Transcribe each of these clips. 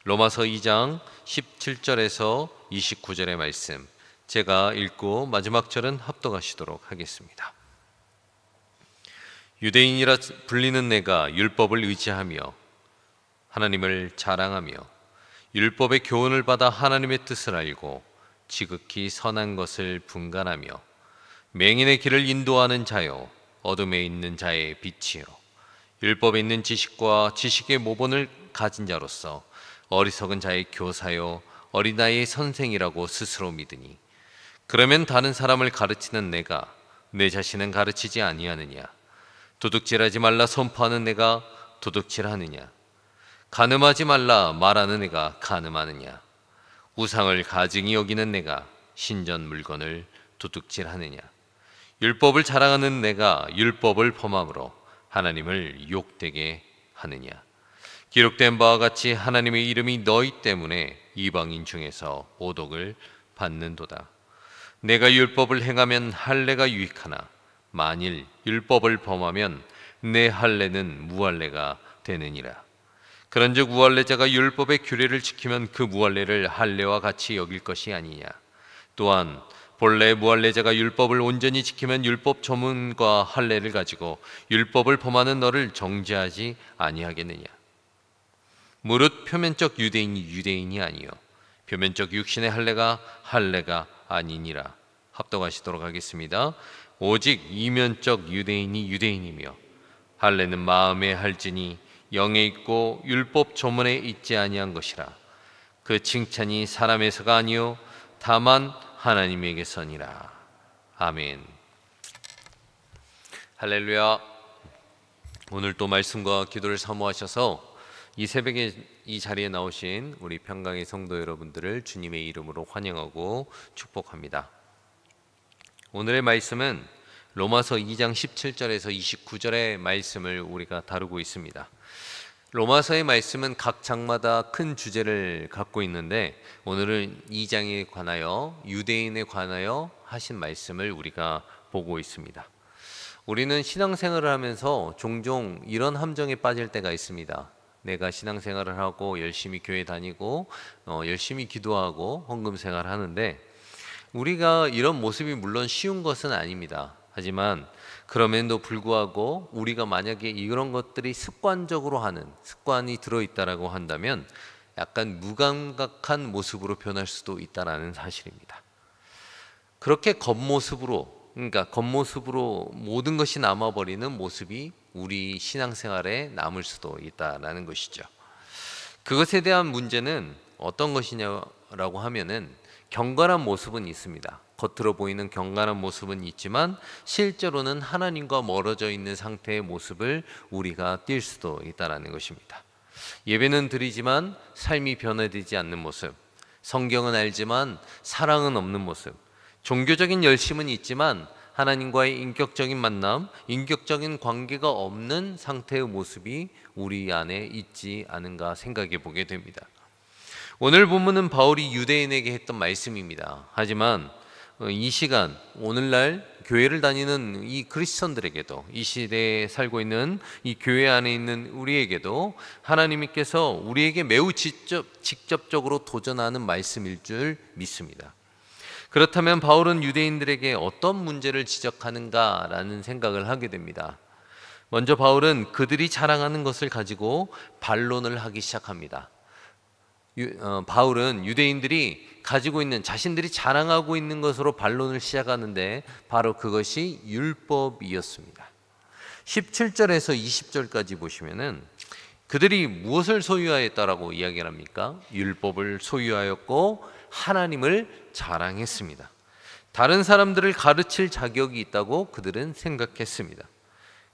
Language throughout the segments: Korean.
로마서 2장 17절에서 29절의 말씀, 제가 읽고 마지막 절은 합독하시도록 하겠습니다. 유대인이라 불리는 내가 율법을 의지하며 하나님을 자랑하며 율법의 교훈을 받아 하나님의 뜻을 알고 지극히 선한 것을 분간하며 맹인의 길을 인도하는 자요 어둠에 있는 자의 빛이요 율법에 있는 지식과 지식의 모본을 가진 자로서 어리석은 자의 교사요 어린아이의 선생이라고 스스로 믿으니, 그러면 다른 사람을 가르치는 내가 내 자신은 가르치지 아니하느냐? 도둑질하지 말라 선포하는 내가 도둑질하느냐? 간음하지 말라 말하는 내가 간음하느냐? 우상을 가증히 여기는 내가 신전 물건을 도둑질하느냐? 율법을 자랑하는 내가 율법을 범함으로 하나님을 욕되게 하느냐? 기록된 바와 같이 하나님의 이름이 너희 때문에 이방인 중에서 오독을 받는도다. 내가 율법을 행하면 할례가 유익하나 만일 율법을 범하면 내 할례는 무할례가 되느니라. 그런즉 무할례자가 율법의 규례를 지키면 그 무할례를 할례와 같이 여길 것이 아니냐? 또한 본래 무할례자가 율법을 온전히 지키면 율법 조문과 할례를 가지고 율법을 범하는 너를 정죄하지 아니하겠느냐? 무릇 표면적 유대인이 유대인이 아니요 표면적 육신의 할례가 할례가 아니니라. 합독하시도록 하겠습니다. 오직 이면적 유대인이 유대인이며 할례는 마음에 할지니 영에 있고 율법 조문에 있지 아니한 것이라. 그 칭찬이 사람에서가 아니요 다만 하나님에게서니라. 아멘. 할렐루야. 오늘 또 말씀과 기도를 사모하셔서 이 새벽에 이 자리에 나오신 우리 평강의 성도 여러분들을 주님의 이름으로 환영하고 축복합니다. 오늘의 말씀은 로마서 2장 17절에서 29절의 말씀을 우리가 다루고 있습니다. 로마서의 말씀은 각 장마다 큰 주제를 갖고 있는데, 오늘은 2장에 관하여 유대인에 관하여 하신 말씀을 우리가 보고 있습니다. 우리는 신앙생활을 하면서 종종 이런 함정에 빠질 때가 있습니다. 내가 신앙생활을 하고 열심히 교회 다니고 열심히 기도하고 헌금생활을 하는데, 우리가 이런 모습이 물론 쉬운 것은 아닙니다. 하지만 그럼에도 불구하고 우리가 만약에 이런 것들이 습관적으로 하는 습관이 들어있다라고 한다면 약간 무감각한 모습으로 변할 수도 있다라는 사실입니다. 그렇게 겉모습으로 모든 것이 남아버리는 모습이 우리 신앙생활에 남을 수도 있다라는 것이죠. 그것에 대한 문제는 어떤 것이냐라고 하면은 경건한 모습은 있습니다. 겉으로 보이는 경건한 모습은 있지만 실제로는 하나님과 멀어져 있는 상태의 모습을 우리가 띌 수도 있다라는 것입니다. 예배는 드리지만 삶이 변화되지 않는 모습, 성경은 알지만 사랑은 없는 모습, 종교적인 열심은 있지만 하나님과의 인격적인 만남, 인격적인 관계가 없는 상태의 모습이 우리 안에 있지 않은가 생각해 보게 됩니다. 오늘 본문은 바울이 유대인에게 했던 말씀입니다. 하지만 이 시간, 오늘날 교회를 다니는 이 크리스천들에게도, 이 시대에 살고 있는 이 교회 안에 있는 우리에게도 하나님께서 우리에게 매우 직접적으로 도전하는 말씀일 줄 믿습니다. 그렇다면 바울은 유대인들에게 어떤 문제를 지적하는가라는 생각을 하게 됩니다. 먼저 바울은 그들이 자랑하는 것을 가지고 반론을 하기 시작합니다. 바울은 유대인들이 가지고 있는, 자신들이 자랑하고 있는 것으로 반론을 시작하는데 바로 그것이 율법이었습니다. 17절에서 20절까지 보시면은 그들이 무엇을 소유하였다라고 이야기를 합니까? 율법을 소유하였고 하나님을 자랑했습니다. 다른 사람들을 가르칠 자격이 있다고 그들은 생각했습니다.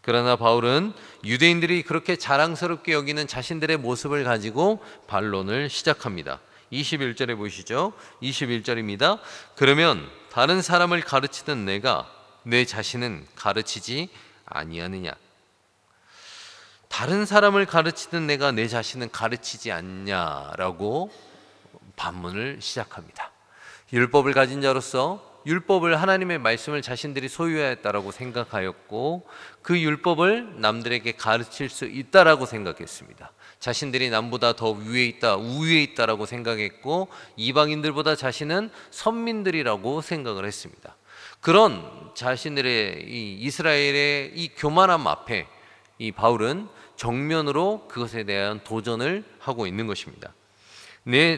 그러나 바울은 유대인들이 그렇게 자랑스럽게 여기는 자신들의 모습을 가지고 반론을 시작합니다. 21절에 보시죠. 21절입니다. 그러면 다른 사람을 가르치던 내가 내 자신은 가르치지 아니하느냐? 다른 사람을 가르치던 내가 내 자신은 가르치지 않냐라고 반문을 시작합니다. 율법을 가진 자로서 율법을, 하나님의 말씀을 자신들이 소유하였다라고 생각하였고 그 율법을 남들에게 가르칠 수 있다라고 생각했습니다. 자신들이 남보다 더 위에 있다, 우위에 있다라고 생각했고 이방인들보다 자신은 선민들이라고 생각을 했습니다. 그런 자신들의 이 이스라엘의 이 교만함 앞에 이 바울은 정면으로 그것에 대한 도전을 하고 있는 것입니다.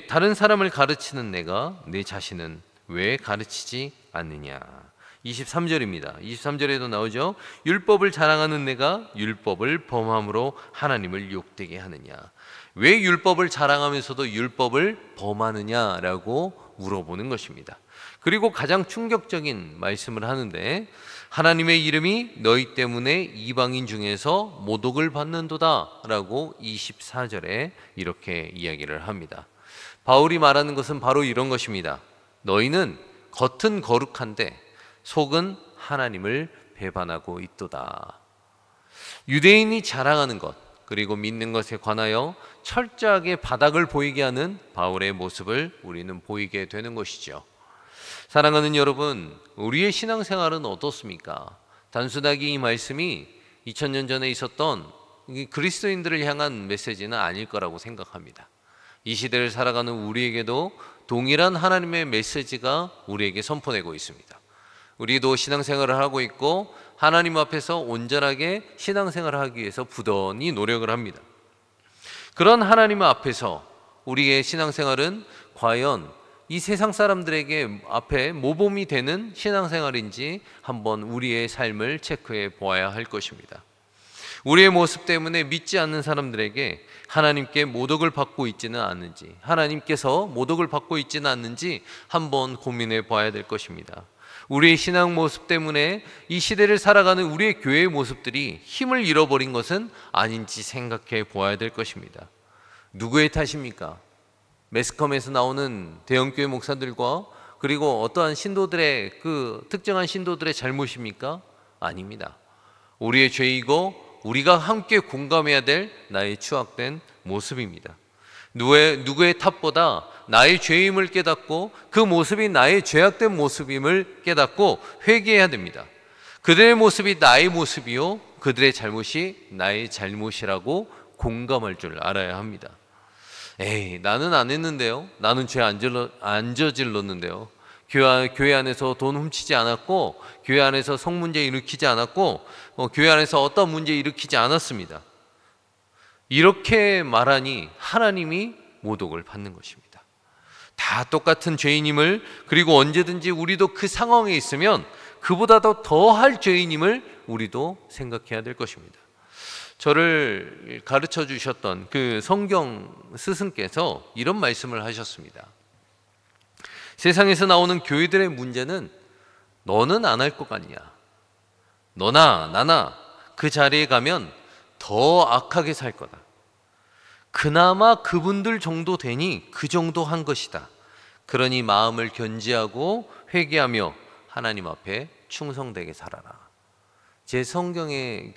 다른 사람을 가르치는 내가 내 자신은 왜 가르치지 않느냐. 23절입니다. 23절에도 나오죠. 율법을 자랑하는 내가 율법을 범함으로 하나님을 욕되게 하느냐. 왜 율법을 자랑하면서도 율법을 범하느냐라고 물어보는 것입니다. 그리고 가장 충격적인 말씀을 하는데 하나님의 이름이 너희 때문에 이방인 중에서 모독을 받는도다 라고 24절에 이렇게 이야기를 합니다. 바울이 말하는 것은 바로 이런 것입니다. 너희는 겉은 거룩한데 속은 하나님을 배반하고 있도다. 유대인이 자랑하는 것 그리고 믿는 것에 관하여 철저하게 바닥을 보이게 하는 바울의 모습을 우리는 보이게 되는 것이죠. 사랑하는 여러분, 우리의 신앙생활은 어떻습니까? 단순하게 이 말씀이 2000년 전에 있었던 그리스도인들을 향한 메시지는 아닐 거라고 생각합니다. 이 시대를 살아가는 우리에게도 동일한 하나님의 메시지가 우리에게 선포되고 있습니다. 우리도 신앙생활을 하고 있고 하나님 앞에서 온전하게 신앙생활을 하기 위해서 부단히 노력을 합니다. 그런 하나님 앞에서 우리의 신앙생활은 과연 이 세상 사람들에게 앞에 모범이 되는 신앙생활인지 한번 우리의 삶을 체크해 보아야 할 것입니다. 우리의 모습 때문에 믿지 않는 사람들에게 하나님께 모독을 받고 있지는 않는지, 하나님께서 모독을 받고 있지는 않는지 한번 고민해 봐야 될 것입니다. 우리의 신앙 모습 때문에 이 시대를 살아가는 우리의 교회의 모습들이 힘을 잃어버린 것은 아닌지 생각해 보아야 될 것입니다. 누구의 탓입니까? 매스컴에서 나오는 대형교회 목사들과 그리고 어떠한 신도들의 특정한 신도들의 잘못입니까? 아닙니다. 우리의 죄이고 우리가 함께 공감해야 될 나의 추악된 모습입니다. 누구의 탓보다 나의 죄임을 깨닫고 그 모습이 나의 죄악된 모습임을 깨닫고 회개해야 됩니다. 그들의 모습이 나의 모습이요 그들의 잘못이 나의 잘못이라고 공감할 줄 알아야 합니다. 나는 안 했는데요, 나는 죄 안 저질렀는데요, 교회 안에서 돈 훔치지 않았고 교회 안에서 성문제 일으키지 않았고 교회 안에서 어떤 문제 일으키지 않았습니다. 이렇게 말하니 하나님이 모독을 받는 것입니다. 다 똑같은 죄인임을, 그리고 언제든지 우리도 그 상황에 있으면 그보다도 더할 죄인임을 우리도 생각해야 될 것입니다. 저를 가르쳐 주셨던 그 성경 스승께서 이런 말씀을 하셨습니다. 세상에서 나오는 교회들의 문제는 너는 안 할 것 같냐, 너나 나나 그 자리에 가면 더 악하게 살 거다. 그나마 그분들 정도 되니 그 정도 한 것이다. 그러니 마음을 견지하고 회개하며 하나님 앞에 충성되게 살아라. 제 성경의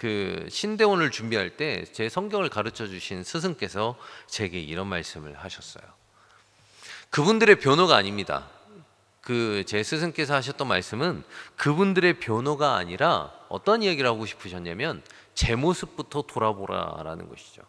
신대원을 준비할 때 제 성경을 가르쳐 주신 스승께서 제게 이런 말씀을 하셨어요. 그분들의 변호가 아닙니다. 제 스승께서 하셨던 말씀은 그분들의 변호가 아니라 어떤 이야기를 하고 싶으셨냐면 제 모습부터 돌아보라라는 것이죠.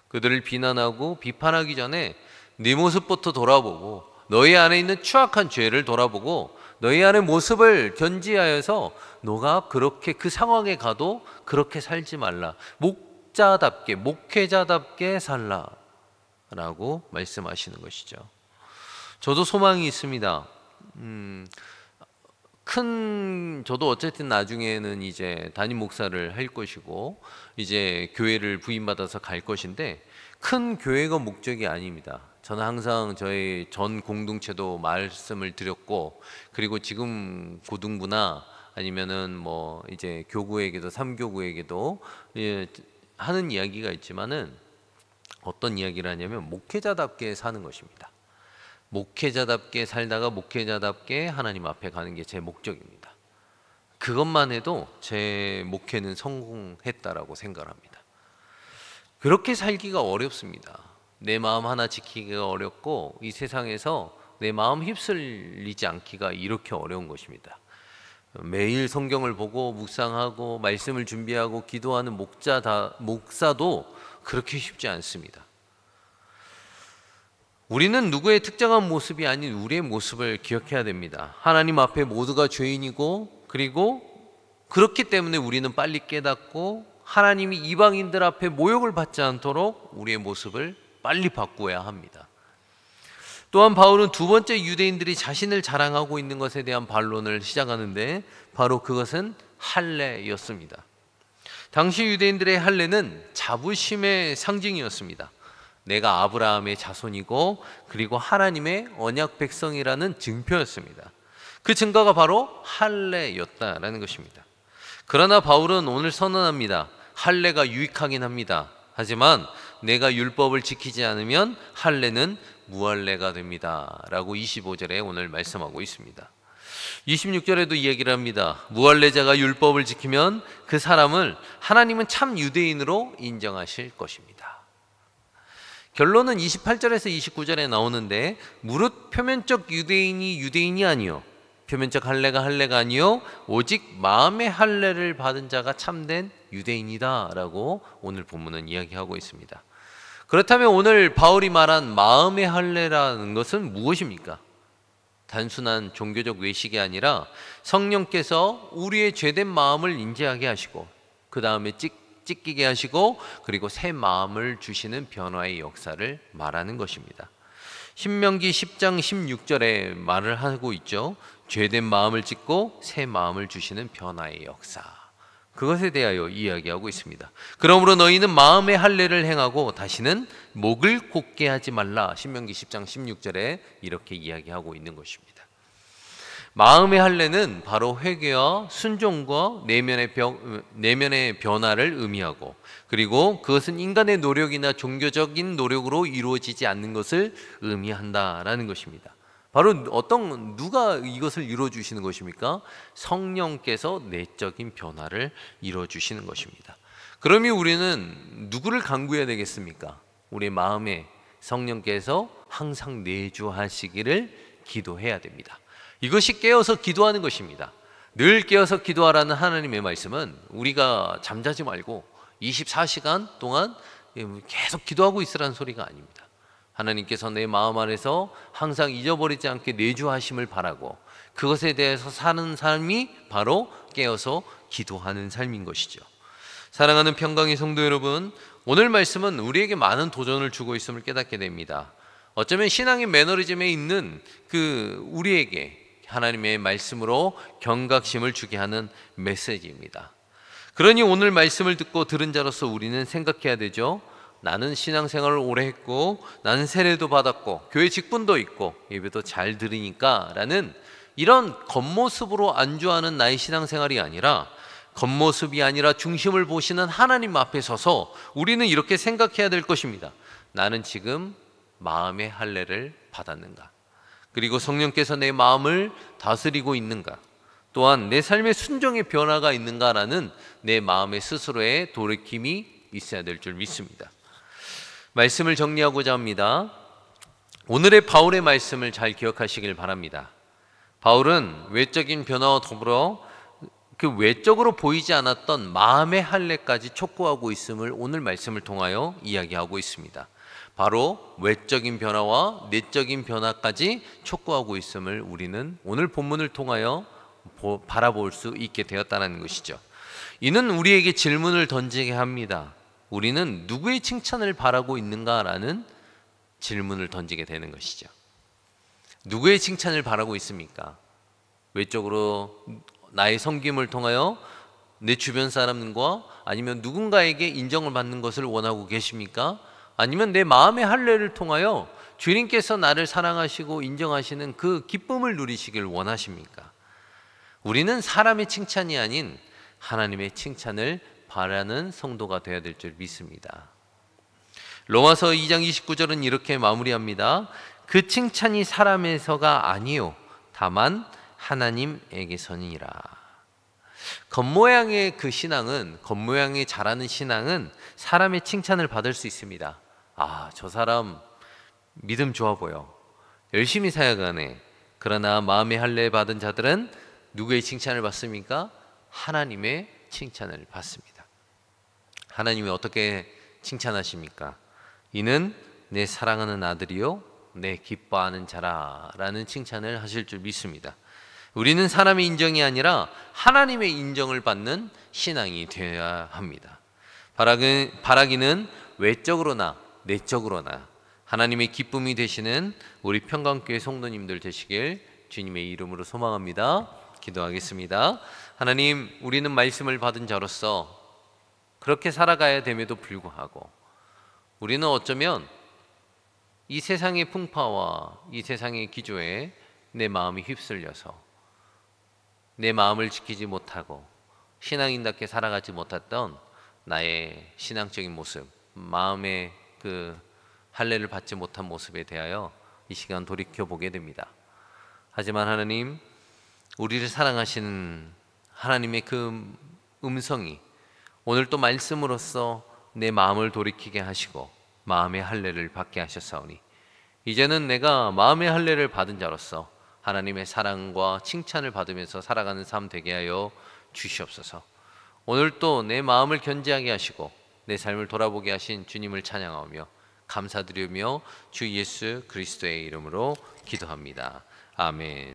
그들을 비난하고 비판하기 전에 네 모습부터 돌아보고 너희 안에 있는 추악한 죄를 돌아보고 너희 안의 모습을 견지하여서 너가 그렇게 그 상황에 가도 그렇게 살지 말라. 목회자답게 살라 라고 말씀하시는 것이죠. 저도 소망이 있습니다. 저도 어쨌든 나중에는 이제 담임 목사를 할 것이고 이제 교회를 부임받아서 갈 것인데 큰 교회가 목적이 아닙니다. 저는 항상 저희 전 공동체도 말씀을 드렸고, 그리고 지금 고등부나 아니면은 뭐 이제 교구에게도 삼교구에게도 하는 이야기가 있지만은 어떤 이야기를 하냐면 목회자답게 사는 것입니다. 목회자답게 살다가 목회자답게 하나님 앞에 가는 게 제 목적입니다. 그것만 해도 제 목회는 성공했다라고 생각합니다. 그렇게 살기가 어렵습니다. 내 마음 하나 지키기가 어렵고 이 세상에서 내 마음 휩쓸리지 않기가 이렇게 어려운 것입니다. 매일 성경을 보고 묵상하고 말씀을 준비하고 기도하는 목사도 그렇게 쉽지 않습니다. 우리는 누구의 특정한 모습이 아닌 우리의 모습을 기억해야 됩니다. 하나님 앞에 모두가 죄인이고, 그리고 그렇기 때문에 우리는 빨리 깨닫고 하나님이 이방인들 앞에 모욕을 받지 않도록 우리의 모습을 빨리 바꾸어야 합니다. 또한 바울은 두 번째 유대인들이 자신을 자랑하고 있는 것에 대한 반론을 시작하는데, 바로 그것은 할례였습니다. 당시 유대인들의 할례는 자부심의 상징이었습니다. 내가 아브라함의 자손이고 그리고 하나님의 언약 백성이라는 증표였습니다. 그 증거가 바로 할례였다라는 것입니다. 그러나 바울은 오늘 선언합니다. 할례가 유익하긴 합니다. 하지만 내가 율법을 지키지 않으면 할례는 무할례가 됩니다 라고 25절에 오늘 말씀하고 있습니다. 26절에도 이 얘기를 합니다. 무할례자가 율법을 지키면 그 사람을 하나님은 참 유대인으로 인정하실 것입니다. 결론은 28절에서 29절에 나오는데, 무릇 표면적 유대인이 아니요 표면적 할례가 아니요 오직 마음의 할례를 받은 자가 참된 유대인이다 라고 오늘 본문은 이야기하고 있습니다. 그렇다면 오늘 바울이 말한 마음의 할례라는 것은 무엇입니까? 단순한 종교적 외식이 아니라 성령께서 우리의 죄된 마음을 인지하게 하시고, 그 다음에 찢기게 하시고, 그리고 새 마음을 주시는 변화의 역사를 말하는 것입니다. 신명기 10장 16절에 말을 하고 있죠. 죄된 마음을 찢고 새 마음을 주시는 변화의 역사, 그것에 대하여 이야기하고 있습니다. 그러므로 너희는 마음의 할례를 행하고 다시는 목을 곧게 하지 말라. 신명기 10장 16절에 이렇게 이야기하고 있는 것입니다. 마음의 할례는 바로 회개와 순종과 내면의 변화를 의미하고, 그리고 그것은 인간의 노력이나 종교적인 노력으로 이루어지지 않는 것을 의미한다라는 것입니다. 바로 누가 이것을 이루어주시는 것입니까? 성령께서 내적인 변화를 이루어주시는 것입니다. 그러면 우리는 누구를 간구해야 되겠습니까? 우리 마음에 성령께서 항상 내주하시기를 기도해야 됩니다. 이것이 깨어서 기도하는 것입니다. 늘 깨어서 기도하라는 하나님의 말씀은 우리가 잠자지 말고 24시간 동안 계속 기도하고 있으라는 소리가 아닙니다. 하나님께서 내 마음 안에서 항상 잊어버리지 않게 내주하심을 바라고, 그것에 대해서 사는 삶이 바로 깨어서 기도하는 삶인 것이죠. 사랑하는 평강의 성도 여러분, 오늘 말씀은 우리에게 많은 도전을 주고 있음을 깨닫게 됩니다. 어쩌면 신앙의 매너리즘에 있는 우리에게 하나님의 말씀으로 경각심을 주게 하는 메시지입니다. 그러니 오늘 말씀을 듣고 들은 자로서 우리는 생각해야 되죠. 나는 신앙생활을 오래 했고, 나는 세례도 받았고, 교회 직분도 있고, 예배도 잘 들으니까 라는 이런 겉모습으로 안주하는 나의 신앙생활이 아니라, 겉모습이 아니라 중심을 보시는 하나님 앞에 서서 우리는 이렇게 생각해야 될 것입니다. 나는 지금 마음의 할례를 받았는가? 그리고 성령께서 내 마음을 다스리고 있는가? 또한 내 삶의 순종의 변화가 있는가라는 내 마음의 스스로의 돌이킴이 있어야 될 줄 믿습니다. 말씀을 정리하고자 합니다. 오늘의 바울의 말씀을 잘 기억하시길 바랍니다. 바울은 외적인 변화와 더불어 그 외적으로 보이지 않았던 마음의 할례까지 촉구하고 있음을 오늘 말씀을 통하여 이야기하고 있습니다. 바로 외적인 변화와 내적인 변화까지 촉구하고 있음을 우리는 오늘 본문을 통하여 바라볼 수 있게 되었다는 것이죠. 이는 우리에게 질문을 던지게 합니다. 우리는 누구의 칭찬을 바라고 있는가라는 질문을 던지게 되는 것이죠. 누구의 칭찬을 바라고 있습니까? 외적으로 나의 섬김을 통하여 내 주변 사람과 아니면 누군가에게 인정을 받는 것을 원하고 계십니까? 아니면 내 마음의 할례를 통하여 주님께서 나를 사랑하시고 인정하시는 그 기쁨을 누리시길 원하십니까? 우리는 사람의 칭찬이 아닌 하나님의 칭찬을 바라는 성도가 되어야 될 줄 믿습니다. 로마서 2장 29절은 이렇게 마무리합니다. 그 칭찬이 사람에서가 아니요 다만 하나님에게서니라. 겉모양의 신앙은, 겉모양이 잘하는 신앙은 사람의 칭찬을 받을 수 있습니다. 아, 저 사람 믿음 좋아 보여, 열심히 사역하네. 그러나 마음의 할례 받은 자들은 누구의 칭찬을 받습니까? 하나님의 칭찬을 받습니다. 하나님이 어떻게 칭찬하십니까? 이는 내 사랑하는 아들이요 내 기뻐하는 자라라는 칭찬을 하실 줄 믿습니다. 우리는 사람의 인정이 아니라 하나님의 인정을 받는 신앙이 되어야 합니다. 바라기는 외적으로나 내적으로나 하나님의 기쁨이 되시는 우리 평강교회 성도님들 되시길 주님의 이름으로 소망합니다. 기도하겠습니다. 하나님, 우리는 말씀을 받은 자로서 그렇게 살아가야 됨에도 불구하고 우리는 어쩌면 이 세상의 풍파와 이 세상의 기조에 내 마음이 휩쓸려서 내 마음을 지키지 못하고 신앙인답게 살아가지 못했던 나의 신앙적인 모습, 마음의 그 할례를 받지 못한 모습에 대하여 이 시간 돌이켜보게 됩니다. 하지만 하나님, 우리를 사랑하시는 하나님의 그 음성이 오늘 또 말씀으로써 내 마음을 돌이키게 하시고 마음의 할례를 받게 하셨사오니 이제는 내가 마음의 할례를 받은 자로서 하나님의 사랑과 칭찬을 받으면서 살아가는 삶 되게 하여 주시옵소서. 오늘 또 내 마음을 견지하게 하시고 내 삶을 돌아보게 하신 주님을 찬양하며 감사드리며 주 예수 그리스도의 이름으로 기도합니다. 아멘.